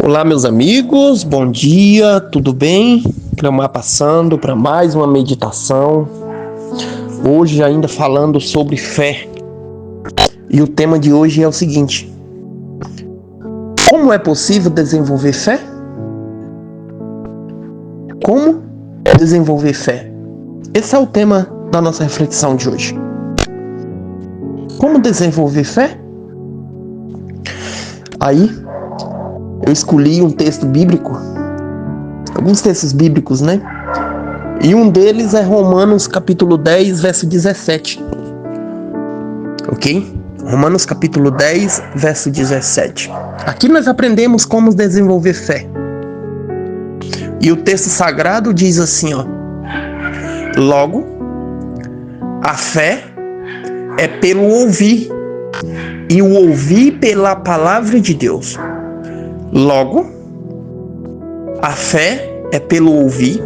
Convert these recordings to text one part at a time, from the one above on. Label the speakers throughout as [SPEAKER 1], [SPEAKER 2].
[SPEAKER 1] Olá, meus amigos, bom dia, tudo bem? Cleomar passando para mais uma meditação. Hoje ainda falando sobre fé. E o tema de hoje é o seguinte: como é possível desenvolver fé? Como desenvolver fé? Esse é o tema da nossa reflexão de hoje. Como desenvolver fé? Aí, eu escolhi um texto bíblico, alguns textos bíblicos, né? E um deles é Romanos capítulo 10, verso 17. Ok? Romanos capítulo 10, verso 17. Aqui nós aprendemos como desenvolver fé. E o texto sagrado diz assim, ó: logo, a fé é pelo ouvir, e o ouvir pela palavra de Deus. Logo, a fé é pelo ouvir,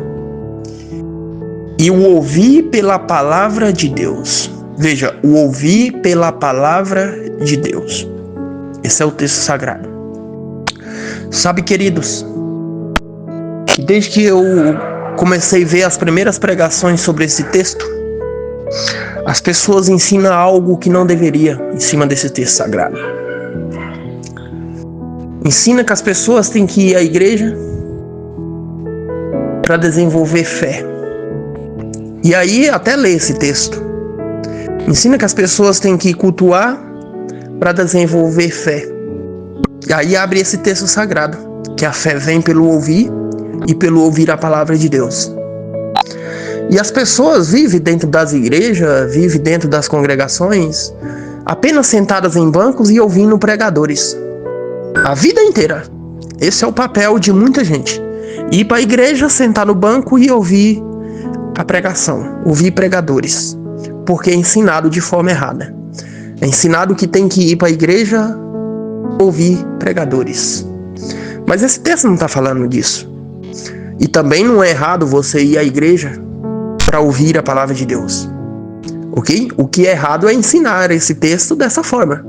[SPEAKER 1] e o ouvir pela palavra de Deus. Veja, o ouvir pela palavra de Deus. Esse é o texto sagrado. Sabe, queridos, desde que eu comecei a ver as primeiras pregações sobre esse texto, as pessoas ensinam algo que não deveria em cima desse texto sagrado. Ensina que as pessoas têm que ir à igreja para desenvolver fé. E aí até lê esse texto. Ensina que as pessoas têm que cultuar para desenvolver fé. E aí abre esse texto sagrado, que a fé vem pelo ouvir e pelo ouvir a palavra de Deus. E as pessoas vivem dentro das igrejas, vivem dentro das congregações, apenas sentadas em bancos e ouvindo pregadores. A vida inteira. Esse é o papel de muita gente. Ir para a igreja, sentar no banco e ouvir a pregação, ouvir pregadores. Porque é ensinado de forma errada. É ensinado que tem que ir para a igreja ouvir pregadores. Mas esse texto não está falando disso. E também não é errado você ir à igreja para ouvir a palavra de Deus. Ok? O que é errado é ensinar esse texto dessa forma.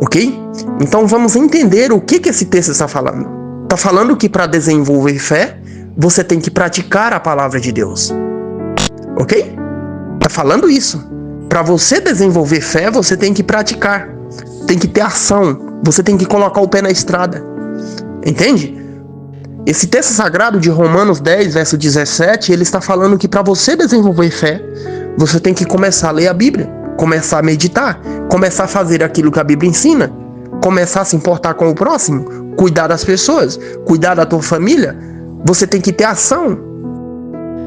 [SPEAKER 1] Ok? Então vamos entender o que esse texto está falando. Está falando que para desenvolver fé, você tem que praticar a palavra de Deus. Ok? Está falando isso. Para você desenvolver fé, você tem que praticar. Tem que ter ação. Você tem que colocar o pé na estrada. Entende? Esse texto sagrado de Romanos 10, verso 17, ele está falando que para você desenvolver fé, você tem que começar a ler a Bíblia, começar a meditar, começar a fazer aquilo que a Bíblia ensina, começar a se importar com o próximo, cuidar das pessoas, cuidar da tua família. Você tem que ter ação.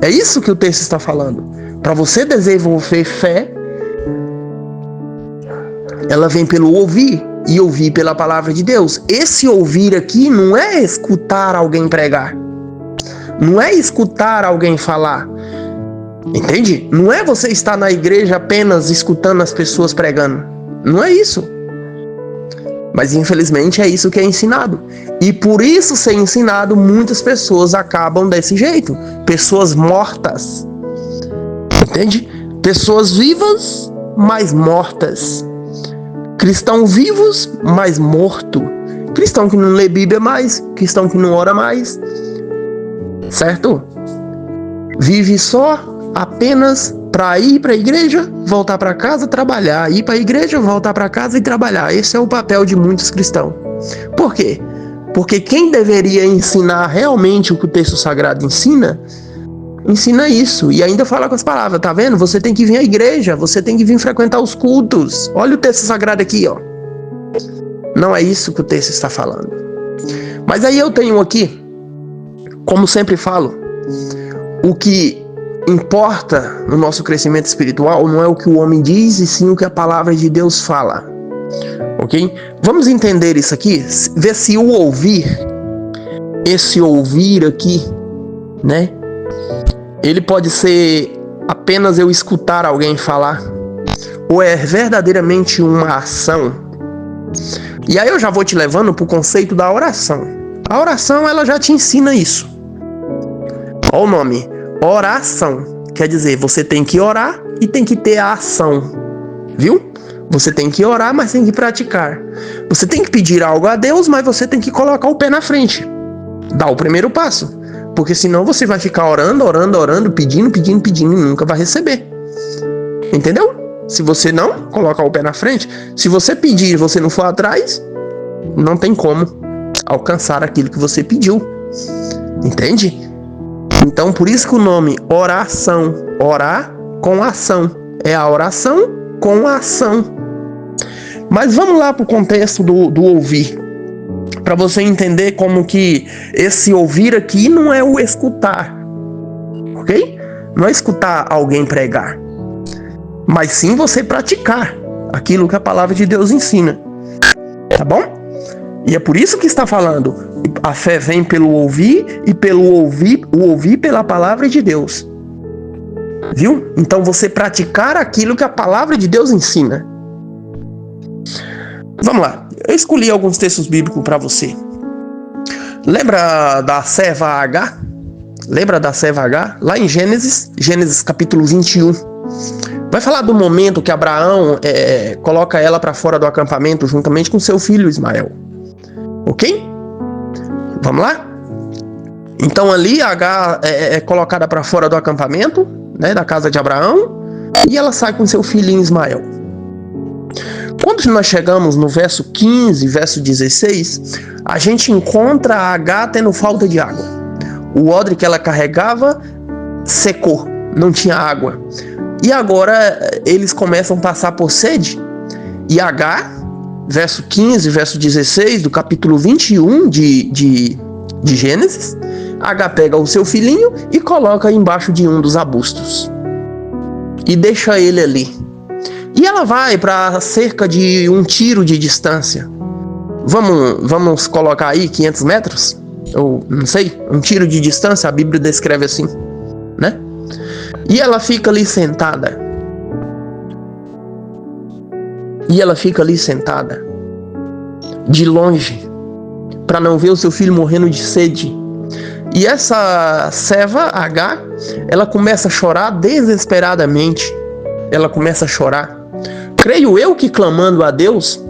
[SPEAKER 1] É isso que o texto está falando. Para você desenvolver fé, ela vem pelo ouvir. E ouvir pela palavra de Deus. Esse ouvir aqui não é escutar alguém pregar. Não é escutar alguém falar. Entende? Não é você estar na igreja apenas escutando as pessoas pregando. Não é isso. Mas infelizmente é isso que é ensinado. E por isso ser ensinado, muitas pessoas acabam desse jeito. Pessoas mortas. Entende? Pessoas vivas, mas mortas. Cristãos vivos, mas morto. Cristão que não lê Bíblia mais. Cristão que não ora mais. Certo? Vive só apenas para ir para a igreja, voltar para casa, trabalhar. Ir para a igreja, voltar para casa e trabalhar. Esse é o papel de muitos cristãos. Por quê? Porque quem deveria ensinar realmente o que o texto sagrado ensina isso, e ainda fala com as palavras, tá vendo? Você tem que vir à igreja, você tem que vir frequentar os cultos. Olha o texto sagrado aqui, ó. Não é isso que o texto está falando. Mas aí eu tenho aqui, como sempre falo, o que importa no nosso crescimento espiritual não é o que o homem diz, e sim o que a palavra de Deus fala. Ok? Vamos entender isso aqui, ver se o ouvir, esse ouvir aqui, né? Ele pode ser apenas eu escutar alguém falar, ou é verdadeiramente uma ação. E aí eu já vou te levando para o conceito da oração. A oração, ela já te ensina isso. Olha o nome, oração. Quer dizer, você tem que orar e tem que ter a ação. Viu? Você tem que orar, mas tem que praticar. Você tem que pedir algo a Deus, mas você tem que colocar o pé na frente. Dar o primeiro passo. Porque senão você vai ficar orando, pedindo e nunca vai receber. Entendeu? Se você não colocar o pé na frente, se você pedir e você não for atrás, não tem como alcançar aquilo que você pediu. Entende? Então, por isso que o nome oração, orar com ação, é a oração com ação. Mas vamos lá para o contexto do ouvir, para você entender como que esse ouvir aqui não é o escutar, ok? Não é escutar alguém pregar, mas sim você praticar aquilo que a palavra de Deus ensina, tá bom? E é por isso que está falando, a fé vem pelo ouvir e pelo ouvir pela palavra de Deus. Viu? Então você praticar aquilo que a palavra de Deus ensina. Vamos lá, eu escolhi alguns textos bíblicos para você. Lembra da serva H? Lembra da serva H? Lá em Gênesis capítulo 21. Vai falar do momento que Abraão coloca ela para fora do acampamento juntamente com seu filho Ismael. Ok? Vamos lá? Então ali H é colocada para fora do acampamento, né, da casa de Abraão, e ela sai com seu filhinho Ismael. Quando nós chegamos no verso 15, verso 16, a gente encontra a H tendo falta de água. O odre que ela carregava secou, não tinha água. E agora eles começam a passar por sede. E H, verso 15, verso 16 do capítulo 21 de Gênesis, H pega o seu filhinho e coloca embaixo de um dos arbustos. E deixa ele ali. E ela vai para cerca de um tiro de distância. Vamos colocar aí 500 metros? Ou não sei, um tiro de distância, a Bíblia descreve assim, né? E ela fica ali sentada. De longe, para não ver o seu filho morrendo de sede. E essa serva H, ela começa a chorar desesperadamente. Ela começa a chorar. Creio eu que clamando a Deus,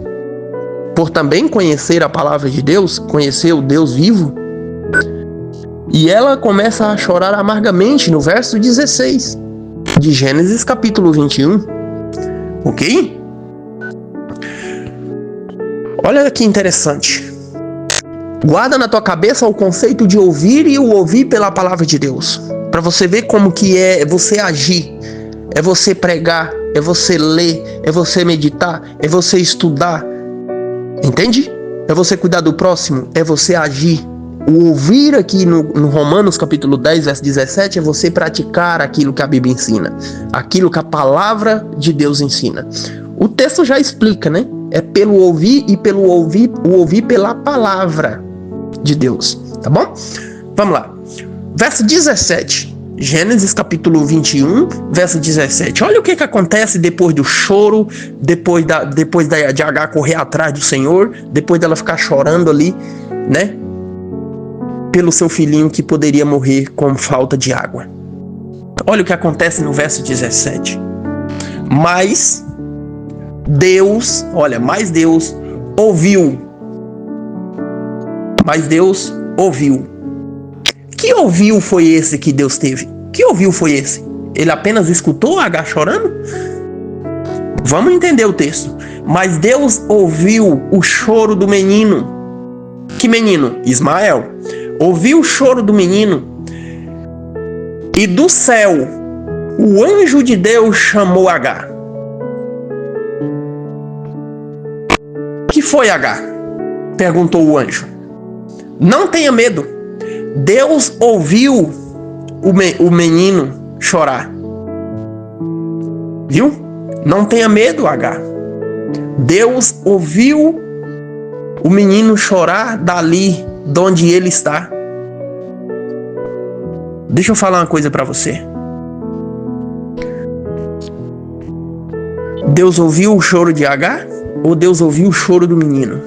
[SPEAKER 1] por também conhecer a palavra de Deus, conhecer o Deus vivo. E ela começa a chorar amargamente no verso 16 de Gênesis capítulo 21. Ok? Olha que interessante. Guarda na tua cabeça o conceito de ouvir e o ouvir pela palavra de Deus. Para você ver como que é você agir. É você pregar, é você ler, é você meditar, é você estudar. Entende? É você cuidar do próximo, é você agir. O ouvir aqui no Romanos capítulo 10, verso 17, é você praticar aquilo que a Bíblia ensina. Aquilo que a palavra de Deus ensina. O texto já explica, né? É pelo ouvir e pelo ouvir pela palavra de Deus. Tá bom? Vamos lá. Verso 17. Gênesis capítulo 21, verso 17. Olha o que acontece depois do choro, depois de H correr atrás do Senhor, depois dela ficar chorando ali, né? Pelo seu filhinho que poderia morrer com falta de água. Olha o que acontece no verso 17. Mas Deus ouviu. Que ouviu foi esse que Deus teve? Que ouviu foi esse? Ele apenas escutou H chorando? Vamos entender o texto. Mas Deus ouviu o choro do menino. Que menino? Ismael. Ouviu o choro do menino. E do céu, o anjo de Deus chamou H. Que foi, H? Perguntou o anjo. Não tenha medo. Deus ouviu o menino chorar. Viu? Não tenha medo, H. Deus ouviu o menino chorar dali de onde ele está. Deixa eu falar uma coisa para você. Deus ouviu o choro de H ou Deus ouviu o choro do menino?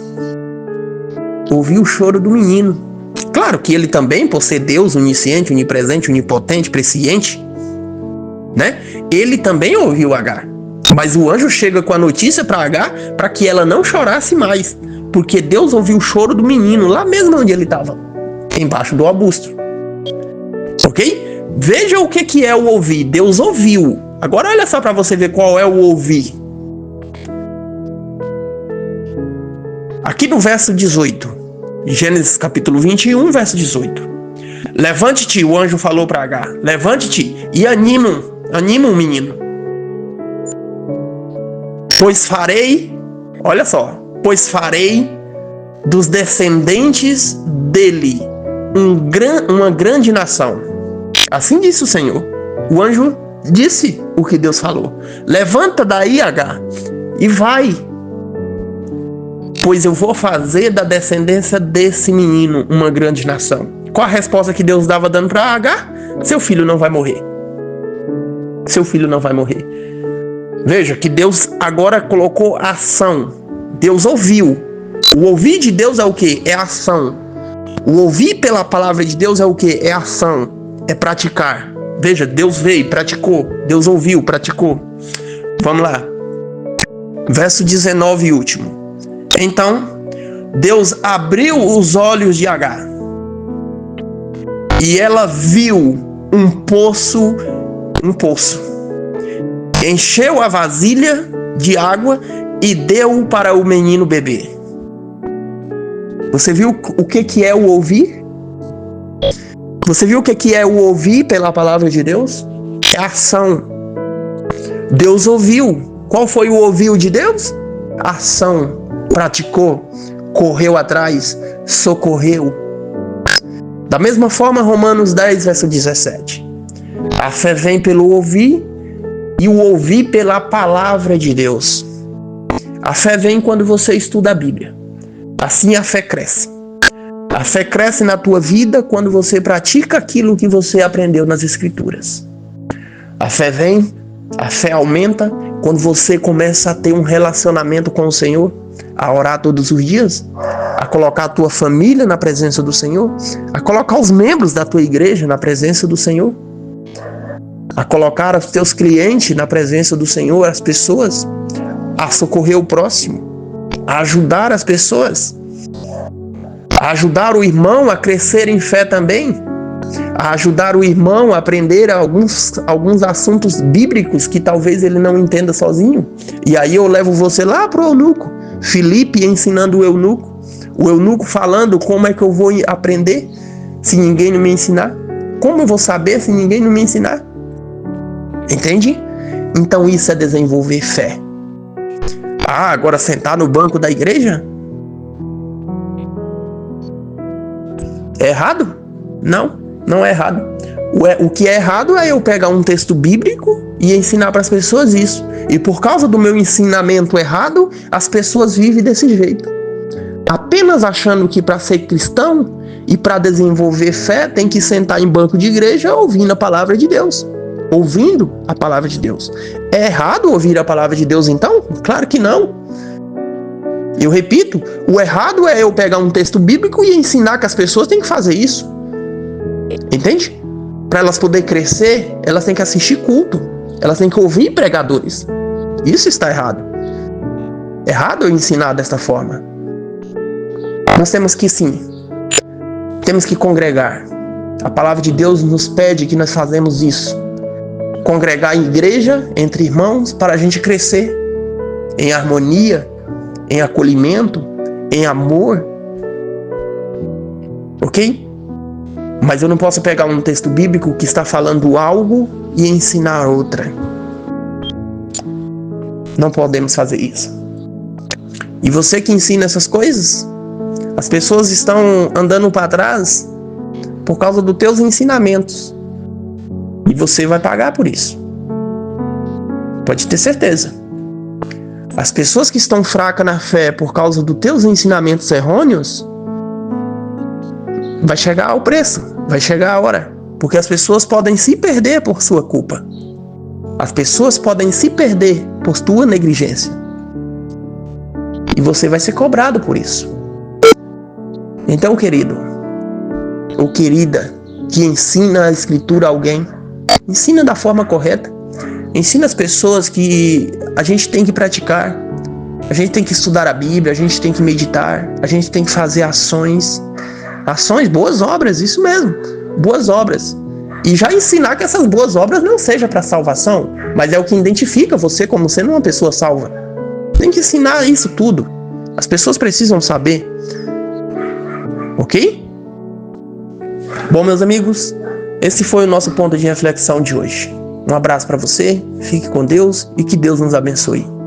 [SPEAKER 1] Ouviu o choro do menino. Claro que ele também, por ser Deus, onisciente, onipresente, onipotente, presciente, né? Ele também ouviu H. Mas o anjo chega com a notícia para Agar para que ela não chorasse mais, porque Deus ouviu o choro do menino lá mesmo onde ele estava, embaixo do arbusto. Ok? Veja o que é o ouvir. Deus ouviu. Agora olha só para você ver qual é o ouvir. Aqui no verso 18, Gênesis capítulo 21, verso 18. Levante-te, o anjo falou para Agar, levante-te e anima o menino. Pois farei dos descendentes dele uma grande nação. Assim disse o Senhor. O anjo disse o que Deus falou. Levanta daí, Agar, e vai. Pois eu vou fazer da descendência desse menino uma grande nação. Qual a resposta que Deus estava dando para Agar? Seu filho não vai morrer. Seu filho não vai morrer. Veja que Deus agora colocou ação. Deus ouviu. O ouvir de Deus é o quê? É ação. O ouvir pela palavra de Deus é o quê? É ação. É praticar. Veja, Deus veio, praticou. Deus ouviu, praticou. Vamos lá. Verso 19 e último. Então, Deus abriu os olhos de Agar. E ela viu um poço. Encheu a vasilha de água e deu para o menino beber. Você viu o que é o ouvir? Você viu o que é o ouvir pela palavra de Deus? É ação. Deus ouviu. Qual foi o ouvir de Deus? Ação. Praticou. Correu atrás. Socorreu. Da mesma forma, Romanos 10, verso 17. A fé vem pelo ouvir e o ouvir pela palavra de Deus. A fé vem quando você estuda a Bíblia. Assim a fé cresce. A fé cresce na tua vida quando você pratica aquilo que você aprendeu nas Escrituras. A fé vem, a fé aumenta quando você começa a ter um relacionamento com o Senhor, a orar todos os dias, a colocar a tua família na presença do Senhor, a colocar os membros da tua igreja na presença do Senhor, a colocar os teus clientes na presença do Senhor, as pessoas, a socorrer o próximo, a ajudar as pessoas, a ajudar o irmão a crescer em fé também, a ajudar o irmão a aprender alguns assuntos bíblicos que talvez ele não entenda sozinho. E aí eu levo você lá para o eunuco, Filipe ensinando o eunuco falando como é que eu vou aprender se ninguém não me ensinar? Como eu vou saber se ninguém não me ensinar? Entende? Então isso é desenvolver fé. Ah, agora sentar no banco da igreja? É errado? Não, não é errado. O que é errado é eu pegar um texto bíblico e ensinar para as pessoas isso. E por causa do meu ensinamento errado, as pessoas vivem desse jeito. Apenas achando que para ser cristão e para desenvolver fé tem que sentar em banco de igreja ouvindo a palavra de Deus. Ouvindo a palavra de Deus. É errado ouvir a palavra de Deus então? Claro que não. Eu repito, o errado é eu pegar um texto bíblico e ensinar que as pessoas têm que fazer isso. Entende? Para elas poderem crescer, elas têm que assistir culto. Elas têm que ouvir pregadores. Isso está errado. Errado eu ensinar desta forma. Nós temos que sim. Temos que congregar. A palavra de Deus nos pede que nós fazemos isso. Congregar em igreja, entre irmãos, para a gente crescer em harmonia, em acolhimento, em amor. Ok? Mas eu não posso pegar um texto bíblico que está falando algo e ensinar outra. Não podemos fazer isso. E você que ensina essas coisas, as pessoas estão andando para trás por causa dos teus ensinamentos. E você vai pagar por isso. Pode ter certeza. As pessoas que estão fracas na fé por causa dos teus ensinamentos errôneos, vai chegar ao preço, vai chegar a hora. Porque as pessoas podem se perder por sua culpa. As pessoas podem se perder por tua negligência. E você vai ser cobrado por isso. Então, querido, ou querida, que ensina a Escritura a alguém, ensina da forma correta. Ensina as pessoas que a gente tem que praticar. A gente tem que estudar a Bíblia, a gente tem que meditar, a gente tem que fazer ações, boas obras, isso mesmo, boas obras. E já ensinar que essas boas obras não sejam para salvação, mas é o que identifica você como sendo uma pessoa salva. Tem que ensinar isso tudo. As pessoas precisam saber. Ok? Bom, meus amigos, esse foi o nosso ponto de reflexão de hoje. Um abraço para você, fique com Deus e que Deus nos abençoe.